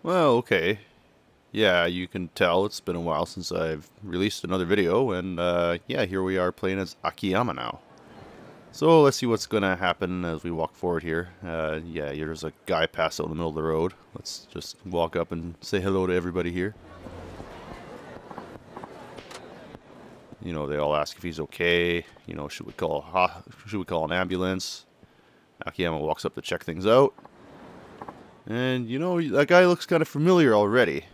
Well, okay. Yeah, you can tell it's been a while since I've released another video, and yeah, here we are playing as Akiyama now. So let's see what's gonna happen as we walk forward here. Yeah, there's a guy passed out in the middle of the road. Let's just walk up and say hello to everybody here. You know, they all ask if he's okay. You know, should we call an ambulance? Akiyama walks up to check things out. And, you know, that guy looks kind of familiar already.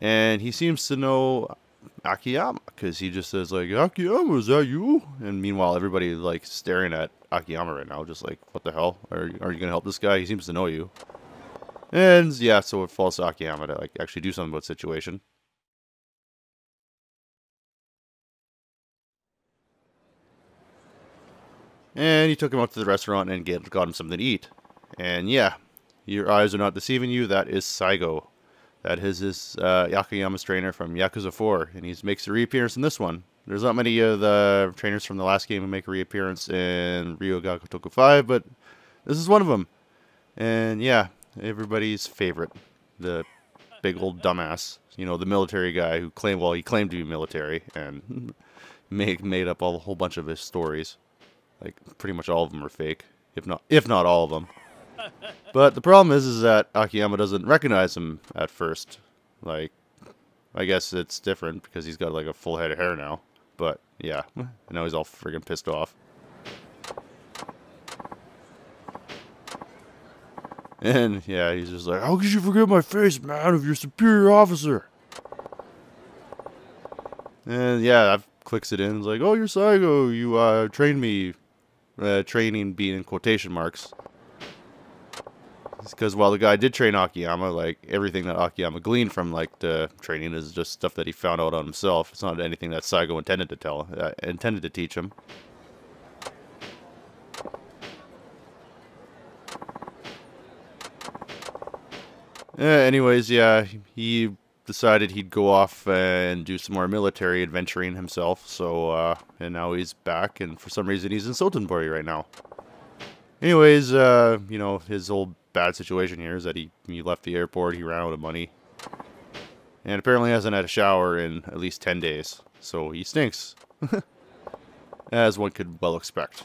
And he seems to know Akiyama, because he just says, like, Akiyama, is that you? And meanwhile, everybody, like, staring at Akiyama right now, just like, what the hell? Are you going to help this guy? He seems to know you. And, yeah, so it falls to Akiyama to, like, actually do something about the situation. And he took him out to the restaurant and got him something to eat. And yeah, your eyes are not deceiving you, that is Saigo. That is his Akiyama's trainer from Yakuza 4, and he makes a reappearance in this one. There's not many of the trainers from the last game who make a reappearance in Ryu Ga Gotoku 5, but this is one of them. And yeah, everybody's favorite. The big old dumbass. You know, the military guy who claimed, well, he claimed to be military, and made up a whole bunch of his stories. Like, pretty much all of them are fake, if not all of them. But the problem is that Akiyama doesn't recognize him at first. Like, I guess it's different because he's got like a full head of hair now. But yeah, now he's all friggin' pissed off. And yeah, he's just like, how could you forget my face, man, of your superior officer? And yeah, that clicks it in. It's like, oh, you're Saigo. You trained me. Training being in quotation marks. Because while the guy did train Akiyama, like, everything that Akiyama gleaned from, like, the training is just stuff that he found out on himself. It's not anything that Saigo intended to teach him. Anyways, yeah, he decided he'd go off and do some more military adventuring himself. So, and now he's back, and for some reason he's in Soutenbori right now. Anyways, you know, his whole bad situation here is that he left the airport, he ran out of money, and apparently hasn't had a shower in at least 10 days. So he stinks, as one could well expect.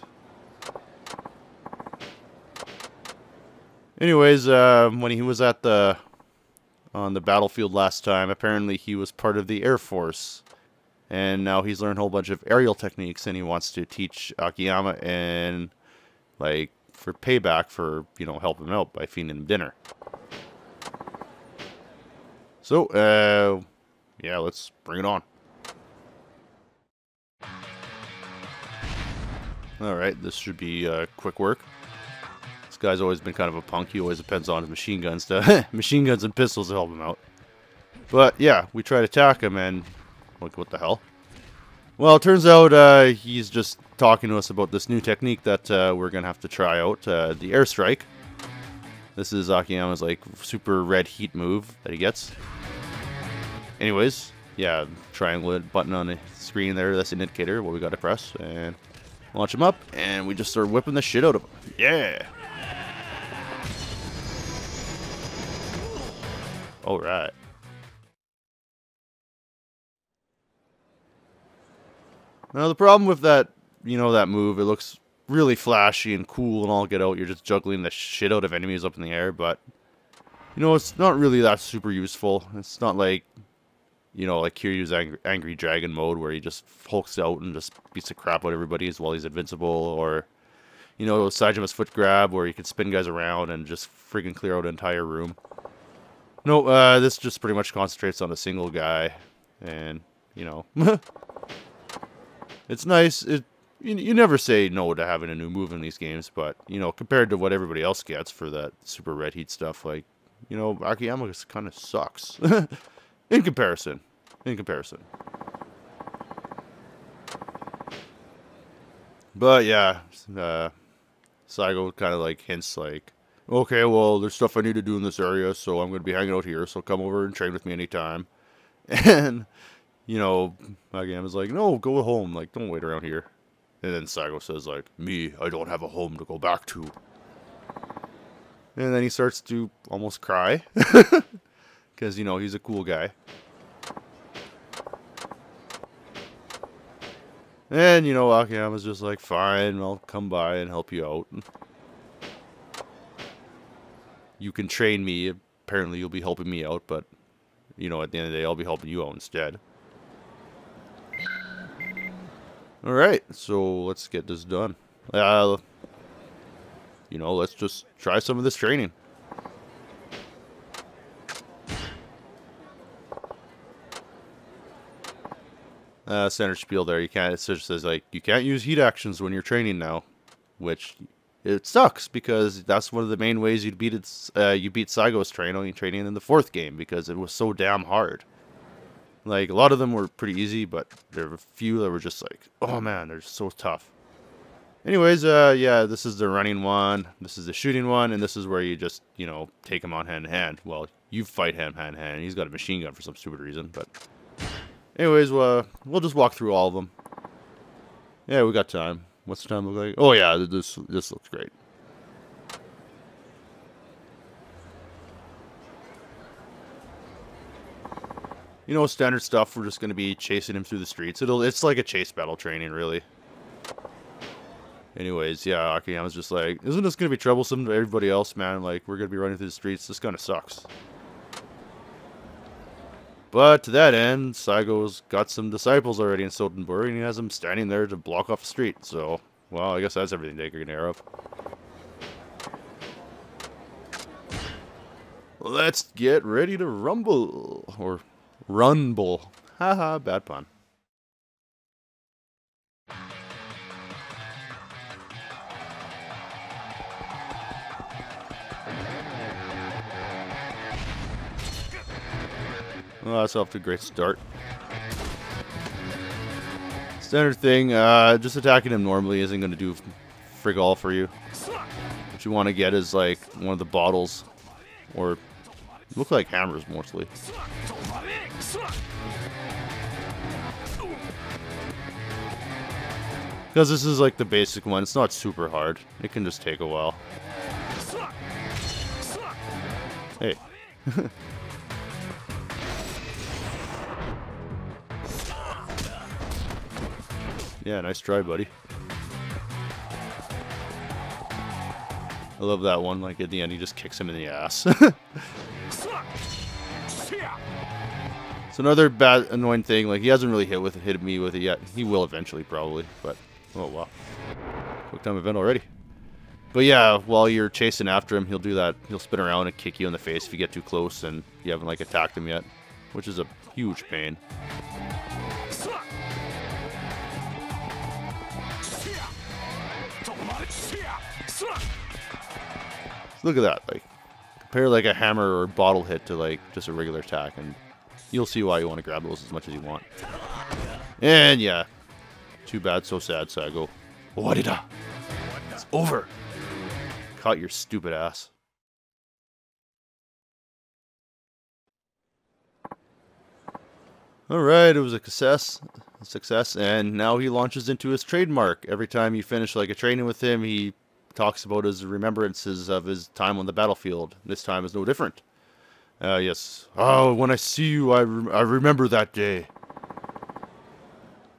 Anyways, when he was on the battlefield last time, apparently he was part of the Air Force, and now he's learned a whole bunch of aerial techniques, and he wants to teach Akiyama and, like, for payback for, you know, helping him out by feeding him dinner. So, yeah, let's bring it on. Alright, this should be quick work. This guy's always been kind of a punk. He always depends on his machine guns and pistols to help him out. But yeah, we try to attack him, and look, what the hell? Well, it turns out he's just talking to us about this new technique that we're gonna have to try out, the airstrike. This is Akiyama's like super red heat move that he gets. Anyways, yeah, triangle button on the screen there. That's an indicator what we got to press, and launch him up, and we just start whipping the shit out of him. Yeah. All right. Now the problem with that, you know, that move, it looks really flashy and cool and all get out. You're just juggling the shit out of enemies up in the air, but you know, it's not really that super useful. It's not like, you know, like Kiryu's angry dragon mode where he just hulks out and just beats the crap out of everybody while he's invincible, or you know, Sajima's foot grab where you can spin guys around and just friggin' clear out an entire room. No, this just pretty much concentrates on a single guy, and you know, it's nice. You never say no to having a new move in these games, but you know, compared to what everybody else gets for that super red heat stuff, like, you know, Akiyama kind of sucks in comparison. But yeah, Saigo kind of like hints like, okay, well, there's stuff I need to do in this area, so I'm going to be hanging out here, so come over and train with me anytime. And, you know, Akiyama's like, no, go home, like, don't wait around here. And then Saigo says, like, me, I don't have a home to go back to. And then he starts to almost cry. Because, you know, he's a cool guy. And, you know, Akiyama's just like, fine, I'll come by and help you out. You can train me. Apparently you'll be helping me out, but, you know, at the end of the day, I'll be helping you out instead. Alright, so let's get this done. You know, let's just try some of this training. Standard spiel there. You can't. It just says like you can't use heat actions when you're training now, which it sucks because that's one of the main ways you beat Saigo's training in the 4th game because it was so damn hard. Like a lot of them were pretty easy, but there were a few that were just like, oh man, they're so tough. Anyways, yeah, this is the running one, this is the shooting one, and this is where you just, you know, take him on hand to hand. Well, you fight him hand to hand. He's got a machine gun for some stupid reason, but. Anyways, we'll just walk through all of them. Yeah, we got time. What's the time look like? Oh yeah, this looks great. You know, standard stuff. We're just gonna be chasing him through the streets. It's like a chase battle training, really. Anyways, yeah, Akiyama's just like, isn't this gonna be troublesome to everybody else, man? Like, we're gonna be running through the streets. This kind of sucks. But to that end, Saigo's got some disciples already in Soutenbori, and he has them standing there to block off the street. So, well, I guess that's everything they can hear of. Let's get ready to rumble. Or runble. Haha, bad pun. Well, that's off to a great start. Standard thing, just attacking him normally isn't going to do frig all for you. What you want to get is like one of the bottles, or look like hammers mostly. Because this is like the basic one, it's not super hard. It can just take a while. Hey. Yeah, nice try, buddy. I love that one. Like at the end, he just kicks him in the ass. It's another bad, annoying thing. Like he hasn't really hit me with it yet. He will eventually, probably. But oh wow, quick time event already. But yeah, while you're chasing after him, he'll do that. He'll spin around and kick you in the face if you get too close and you haven't like attacked him yet, which is a huge pain. Look at that, like, compare like a hammer or bottle hit to like just a regular attack and you'll see why you want to grab those as much as you want. And yeah, too bad, so sad, Saigo. Warida! It's over! Caught your stupid ass. Alright, it was a success, and now he launches into his trademark. Every time you finish like a training with him, he talks about his remembrances of his time on the battlefield. This time is no different. Yes. Oh, when I see you, I remember that day.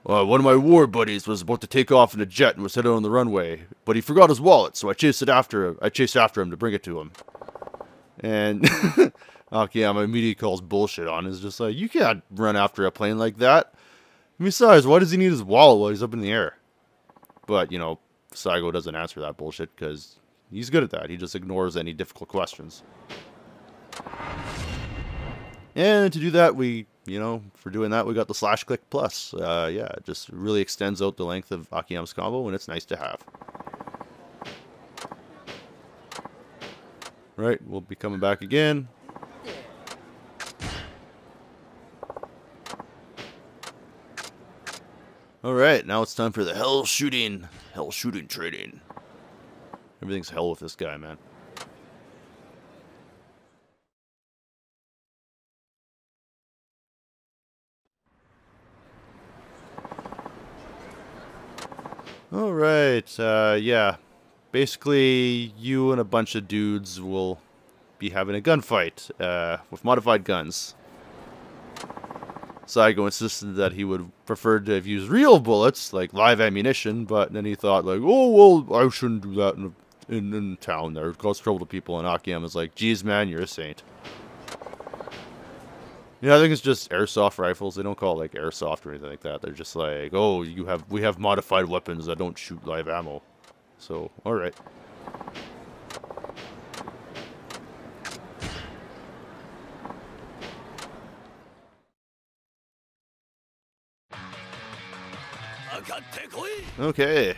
One of my war buddies was about to take off in a jet and was headed on the runway, but he forgot his wallet, so I chased after him to bring it to him. And Akiyama immediately calls bullshit on. Is just like, you can't run after a plane like that. Besides, why does he need his wallet while he's up in the air? But, you know, Saigo doesn't answer that bullshit because he's good at that. He just ignores any difficult questions. And to do that, for doing that, we got the slash click plus. Yeah, it just really extends out the length of Akiyama's combo, and it's nice to have. Right, we'll be coming back again. Alright, now it's time for the hell shooting training. Everything's hell with this guy, man. Alright, yeah. Basically, you and a bunch of dudes will be having a gunfight with modified guns. Saigo insisted that he would prefer to have used real bullets, like live ammunition, but then he thought, like, oh, well, I shouldn't do that in town there. It causes trouble to people, and Akiyama's like, geez, man, you're a saint. Yeah, I think it's just airsoft rifles. They don't call it, like, airsoft or anything like that. They're just like, oh, we have modified weapons that don't shoot live ammo. So, alright. Okay.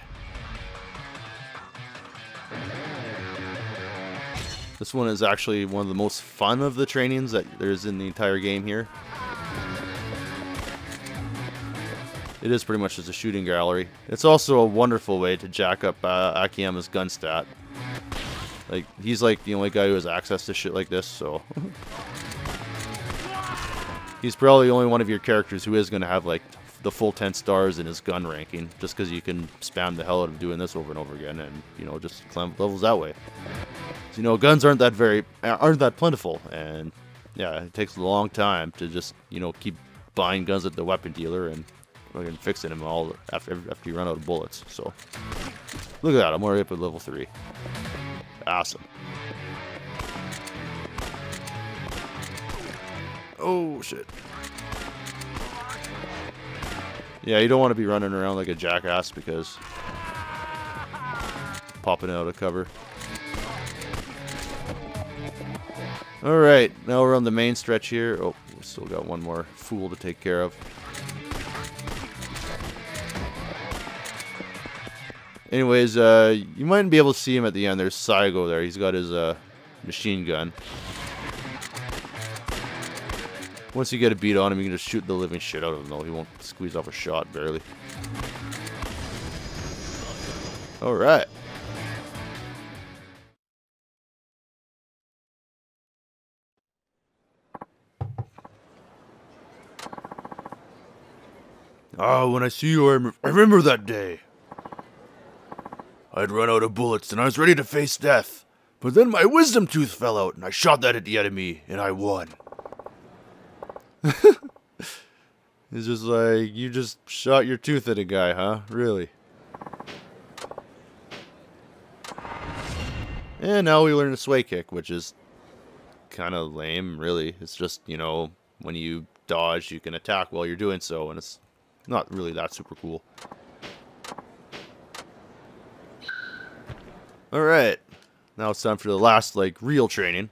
This one is actually one of the most fun of the trainings that there's in the entire game here. It is pretty much just a shooting gallery. It's also a wonderful way to jack up Akiyama's gun stat. Like, he's like the only guy who has access to shit like this, so... He's probably the only one of your characters who is going to have, like, the full 10 stars in his gun ranking, just because you can spam the hell out of doing this over and over again, and, you know, just climb levels that way. So, you know, guns aren't that plentiful, and, yeah, it takes a long time to just, you know, keep buying guns at the weapon dealer, and fucking fixing them all after you run out of bullets. So, look at that, I'm already up at level 3. Awesome. Oh, shit. Yeah, you don't want to be running around like a jackass because popping out of cover. Alright, now we're on the main stretch here. Oh, we still got one more fool to take care of. Anyways, you might be able to see him at the end. There's Saigo there. He's got his machine gun. Once you get a beat on him, you can just shoot the living shit out of him, though. He won't squeeze off a shot, barely. Alright. Ah, when I see you, I remember that day. I'd run out of bullets, and I was ready to face death. But then my wisdom tooth fell out, and I shot that at the enemy, and I won. It's just like, you just shot your tooth at a guy, huh? Really? And now we learn a sway kick, which is kind of lame, really. It's just, you know, when you dodge, you can attack while you're doing so, and it's not really that super cool. Alright. Now it's time for the last, like, real training.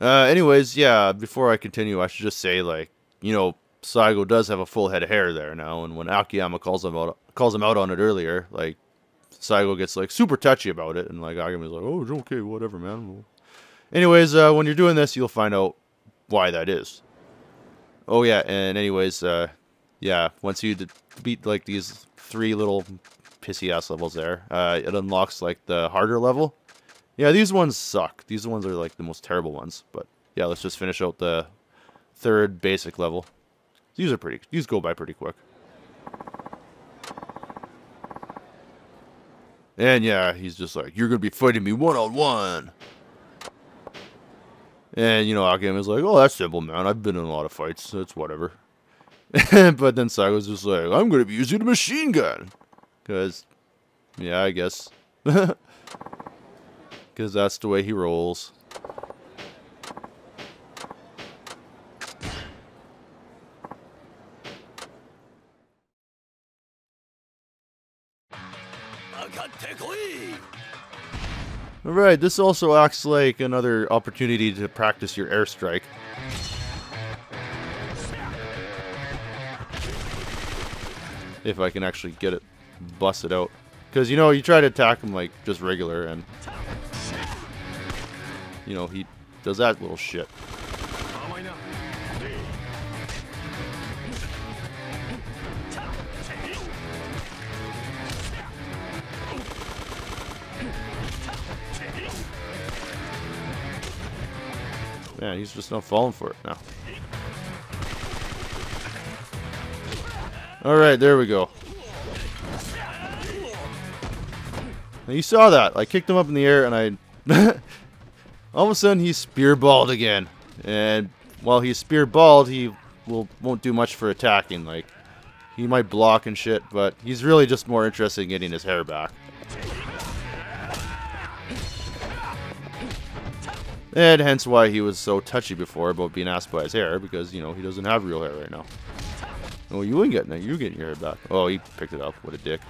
Anyways, yeah, before I continue, I should just say, like, you know, Saigo does have a full head of hair there now, and when Akiyama calls him out on it earlier, like, Saigo gets, like, super touchy about it, and, like, Akiyama's like, oh, it's okay, whatever, man. Anyways, when you're doing this, you'll find out why that is. Oh, yeah, and anyways, yeah, once you beat, like, these 3 little pissy-ass levels there, it unlocks, like, the harder level. Yeah, these ones suck. These ones are, like, the most terrible ones. But, yeah, let's just finish out the 3rd basic level. These go by pretty quick. And, yeah, he's just like, you're gonna be fighting me one-on-one. And, you know, Akiyama's like, oh, that's simple, man. I've been in a lot of fights, so it's whatever. But then Saigo's just like, I'm gonna be using a machine gun. Because, yeah, I guess. Because that's the way he rolls. Alright, this also acts like another opportunity to practice your airstrike. If I can actually get it busted out. Because, you know, you try to attack him like just regular and... You know, he does that little shit. Man, he's just not falling for it now. Alright, there we go. Now you saw that. I kicked him up in the air, and I... all of a sudden, he's spear-balled again. And while he's spear-balled, he won't do much for attacking. Like, he might block and shit, but he's really just more interested in getting his hair back. And hence why he was so touchy before about being asked by his hair, because, you know, he doesn't have real hair right now. Oh, you ain't getting it. You're getting your hair back. Oh, he picked it up. What a dick.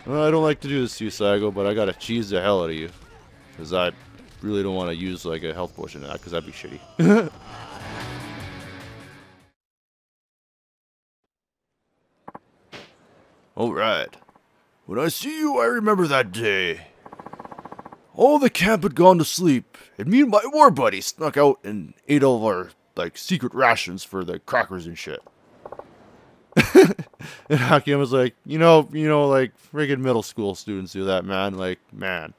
Well, I don't like to do this to you, Saigo, but I gotta cheese the hell out of you. Because I really don't want to use, like, a health potion in that, because that'd be shitty. Alright. When I see you, I remember that day. All the camp had gone to sleep, and me and my war buddy snuck out and ate all of our, like, secret rations for the crackers and shit. And Akiyama's like, you know, like, friggin' middle school students do that, man. Like, man.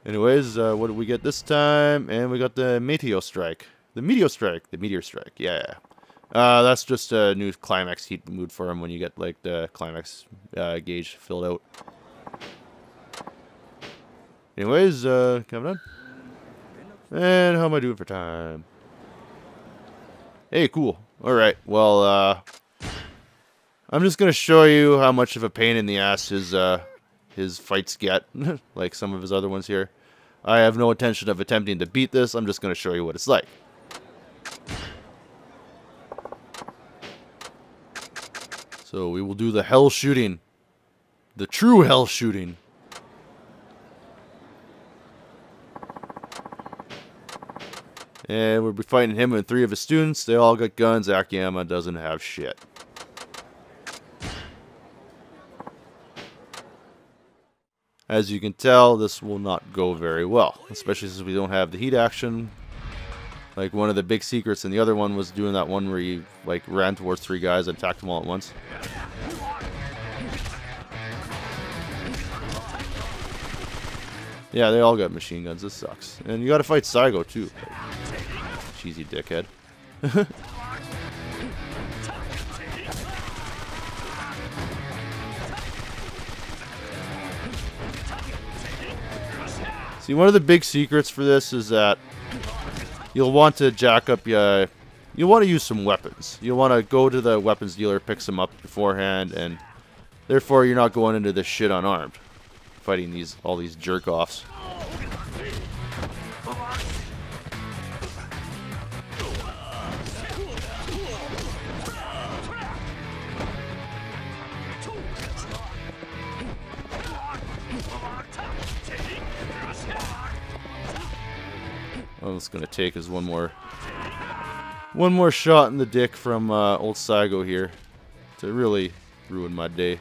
Anyways, what did we get this time? And we got the Meteor Strike. The Meteor Strike, yeah. That's just a new climax heat mood for him when you get, like, the climax gauge filled out. Anyways, coming on. And how am I doing for time? Hey, cool. Alright, well, I'm just gonna show you how much of a pain in the ass his fights get, like some of his other ones here. I have no intention of attempting to beat this, I'm just gonna show you what it's like. So we will do the hell shooting. The true hell shooting. And we'll be fighting him and 3 of his students. They all got guns. Akiyama doesn't have shit. As you can tell, this will not go very well. Especially since we don't have the heat action. Like, one of the big secrets, and the other one was doing that one where you, like, ran towards 3 guys and attacked them all at once. Yeah, they all got machine guns. This sucks. And you gotta fight Saigo, too. Cheesy dickhead. See, one of the big secrets for this is that you'll want to jack up your... You'll want to use some weapons. You'll want to go to the weapons dealer, pick some up beforehand, and therefore you're not going into this shit unarmed. Fighting all these jerk-offs. All it's gonna take is one more shot in the dick from old Saigo here to really ruin my day.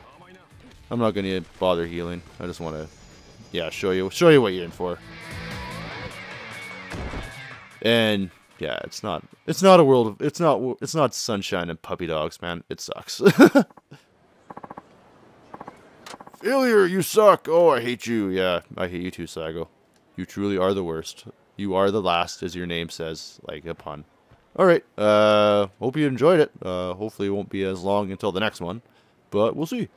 I'm not gonna bother healing. I just want to, yeah, show you what you're in for. And yeah, it's not a world of, it's not sunshine and puppy dogs, man. It sucks. Failure, you suck. Oh, I hate you. Yeah, I hate you too, Saigo. You truly are the worst. You are the last, as your name says, like a pun. Alright, hope you enjoyed it. Hopefully it won't be as long until the next one, but we'll see.